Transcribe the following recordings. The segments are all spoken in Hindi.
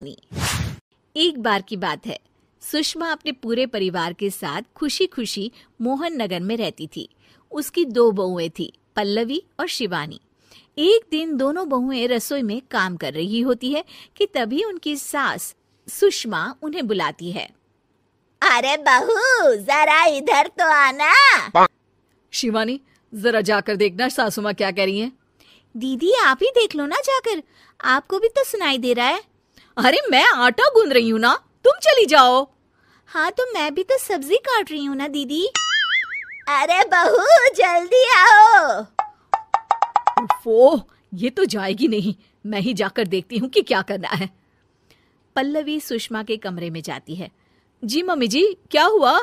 एक बार की बात है, सुषमा अपने पूरे परिवार के साथ खुशी खुशी मोहन नगर में रहती थी। उसकी 2 बहुएं थी, पल्लवी और शिवानी। एक दिन दोनों बहुएं रसोई में काम कर रही होती है कि तभी उनकी सास सुषमा उन्हें बुलाती है। अरे बहू, जरा इधर तो आना। शिवानी, जरा जाकर देखना सासू माँ क्या कह रही हैं। दीदी आप ही देख लो ना जाकर, आपको भी तो सुनाई दे रहा है। अरे मैं आटा गूंद रही हूँ ना, तुम चली जाओ। हाँ तो मैं भी तो सब्जी काट रही हूँ ना दीदी। अरे बहू जल्दी आओ। ओफो, ये तो जाएगी नहीं। मैं ही जाकर देखती हूँ कि क्या करना है। पल्लवी सुषमा के कमरे में जाती है। जी मम्मी जी, क्या हुआ?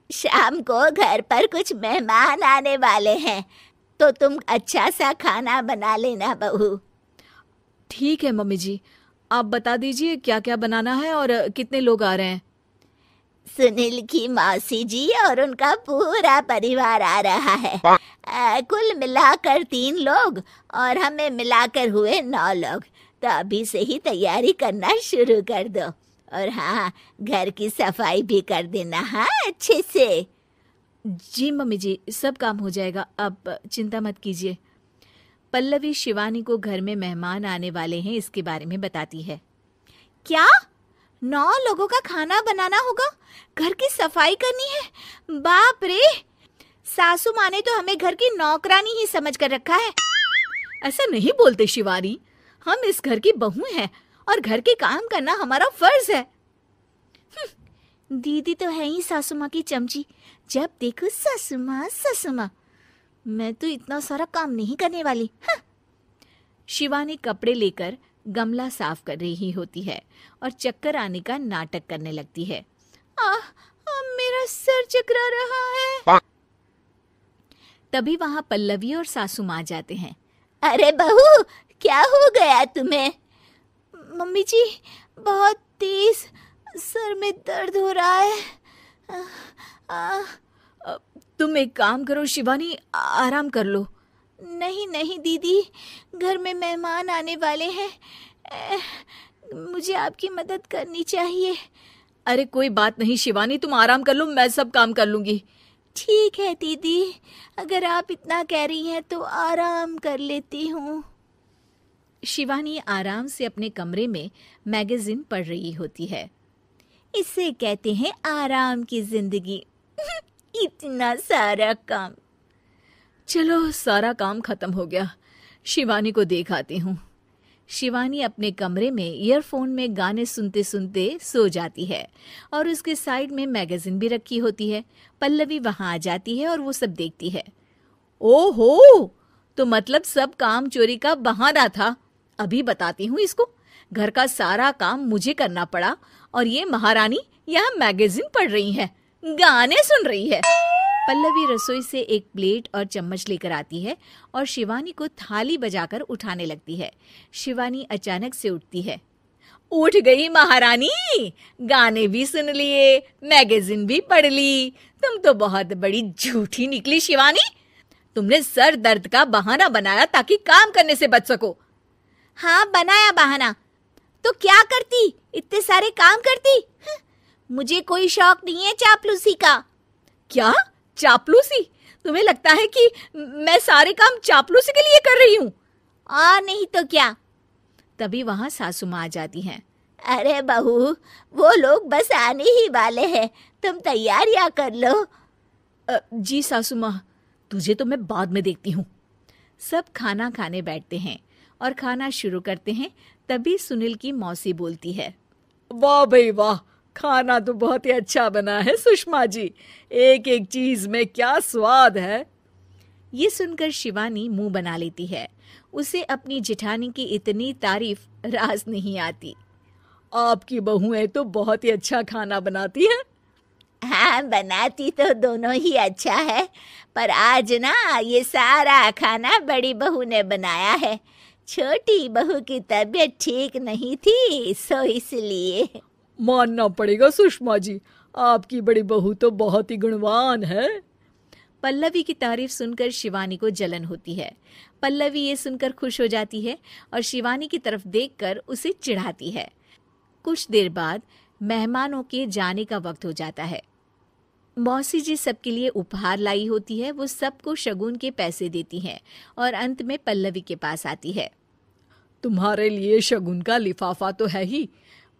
शाम को घर पर कुछ मेहमान आने वाले हैं, तो तुम अच्छा सा खाना बना लेना बहू। ठीक है मम्मी जी, आप बता दीजिए क्या क्या बनाना है और कितने लोग आ रहे हैं। सुनील की मौसी जी और उनका पूरा परिवार आ रहा है। कुल मिलाकर 3 लोग और हमें मिलाकर हुए 9 लोग। तो अभी से ही तैयारी करना शुरू कर दो। और हाँ, घर की सफाई भी कर देना। हाँ, अच्छे से। जी मम्मी जी, सब काम हो जाएगा, आप चिंता मत कीजिए। पल्लवी शिवानी को घर में मेहमान आने वाले हैं इसके बारे में बताती है। क्या 9 लोगों का खाना बनाना होगा, घर की सफाई करनी है? बाप रे, सासू माँ ने तो हमें घर की नौकरानी ही समझ कर रखा है। ऐसा नहीं बोलते शिवानी, हम इस घर की बहू हैं और घर के काम करना हमारा फर्ज है। दीदी तो है ही सासू माँ की चमची, जब देखो सासू माँ सासू माँ। मैं तो इतना सारा काम नहीं करने वाली। शिवानी कपड़े लेकर गमला साफ कर रही होती है और चक्कर आने का नाटक करने लगती है। मेरा सर चकरा रहा है। तभी वहां पल्लवी और सासू माँ जाते हैं। अरे बहू, क्या हो गया तुम्हें? मम्मी जी, बहुत तेज सर में दर्द हो रहा है। तुम एक काम करो शिवानी, आराम कर लो। नहीं नहीं दीदी, घर में मेहमान आने वाले हैं, मुझे आपकी मदद करनी चाहिए। अरे कोई बात नहीं शिवानी, तुम आराम कर लो, मैं सब काम कर लूंगी। ठीक है दीदी, अगर आप इतना कह रही हैं तो आराम कर लेती हूँ। शिवानी आराम से अपने कमरे में मैगजीन पढ़ रही होती है। इसे कहते हैं आराम की जिंदगी। इतना सारा काम। चलो, सारा काम खत्म हो गया, शिवानी को देख आती हूँ। शिवानी अपने कमरे में ईयरफोन में गाने सुनते सुनते सो जाती है और उसके साइड में मैगजीन भी रखी होती है। पल्लवी वहां आ जाती है और वो सब देखती है। ओहो, तो मतलब सब काम चोरी का बहाना था। अभी बताती हूँ इसको। घर का सारा काम मुझे करना पड़ा और ये महारानी यहाँ मैगजीन पढ़ रही है, गाने सुन रही है। पल्लवी रसोई से एक प्लेट और चम्मच लेकर आती है और शिवानी को थाली बजाकर उठाने लगती है। शिवानी अचानक से उठती है। उठ गई महारानी, गाने भी सुन लिए, मैगजीन भी पढ़ ली। तुम तो बहुत बड़ी झूठी निकली शिवानी। तुमने सर दर्द का बहाना बनाया ताकि काम करने से बच सको। हाँ, बनाया बहाना, तो क्या करती? इतने सारे काम करती। मुझे कोई शौक नहीं है चापलूसी का। क्या चापलूसी? तुम्हें लगता है कि मैं सारे काम चापलूसी के लिए कर रही हूँ? और नहीं तो क्या। तभी वहां सासू माँ आ जाती हैं। अरे बहू, वो लोग बस आने ही वाले हैं, तुम तैयारियां कर लो। जी सासू माँ, तुझे तो मैं बाद में देखती हूँ। सब खाना खाने बैठते हैं और खाना शुरू करते हैं। तभी सुनील की मौसी बोलती है। वाह भाई वाह, खाना तो बहुत ही अच्छा बना है सुषमा जी। एक एक चीज में क्या स्वाद है। ये सुनकर शिवानी मुंह बना लेती है। उसे अपनी जेठानी की इतनी तारीफ रास नहीं आती। आपकी बहुएं तो बहुत ही अच्छा खाना बनाती हैं। हाँ, बनाती तो दोनों ही अच्छा है, पर आज ना ये सारा खाना बड़ी बहू ने बनाया है। छोटी बहू की तबीयत ठीक नहीं थी, सो इसलिए। मानना पड़ेगा सुषमा जी, आपकी बड़ी बहू तो बहुत ही गुणवान है। पल्लवी की तारीफ सुनकर शिवानी को जलन होती है। पल्लवी ये सुनकर खुश हो जाती है और शिवानी की तरफ देखकर उसे चिढ़ाती है। कुछ देर बाद मेहमानों के जाने का वक्त हो जाता है। मौसी जी सबके लिए उपहार लाई होती है। वो सबको शगुन के पैसे देती हैं और अंत में पल्लवी के पास आती है। तुम्हारे लिए शगुन का लिफाफा तो है ही,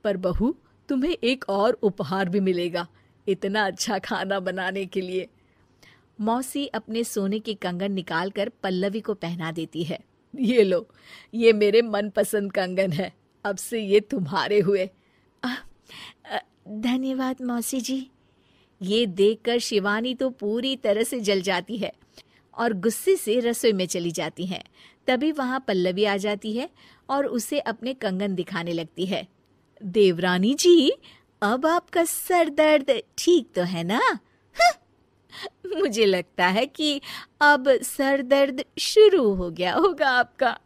पर बहू तुम्हें एक और उपहार भी मिलेगा इतना अच्छा खाना बनाने के लिए। मौसी अपने सोने के कंगन निकालकर पल्लवी को पहना देती है। ये लो, ये मेरे मनपसंद कंगन है, अब से ये तुम्हारे हुए। धन्यवाद मौसी जी। ये देखकर शिवानी तो पूरी तरह से जल जाती है और गुस्से से रसोई में चली जाती है। तभी वहां पल्लवी आ जाती है और उसे अपने कंगन दिखाने लगती है। देवरानी जी, अब आपका सर दर्द ठीक तो है ना? मुझे लगता है कि अब सर दर्द शुरू हो गया होगा आपका।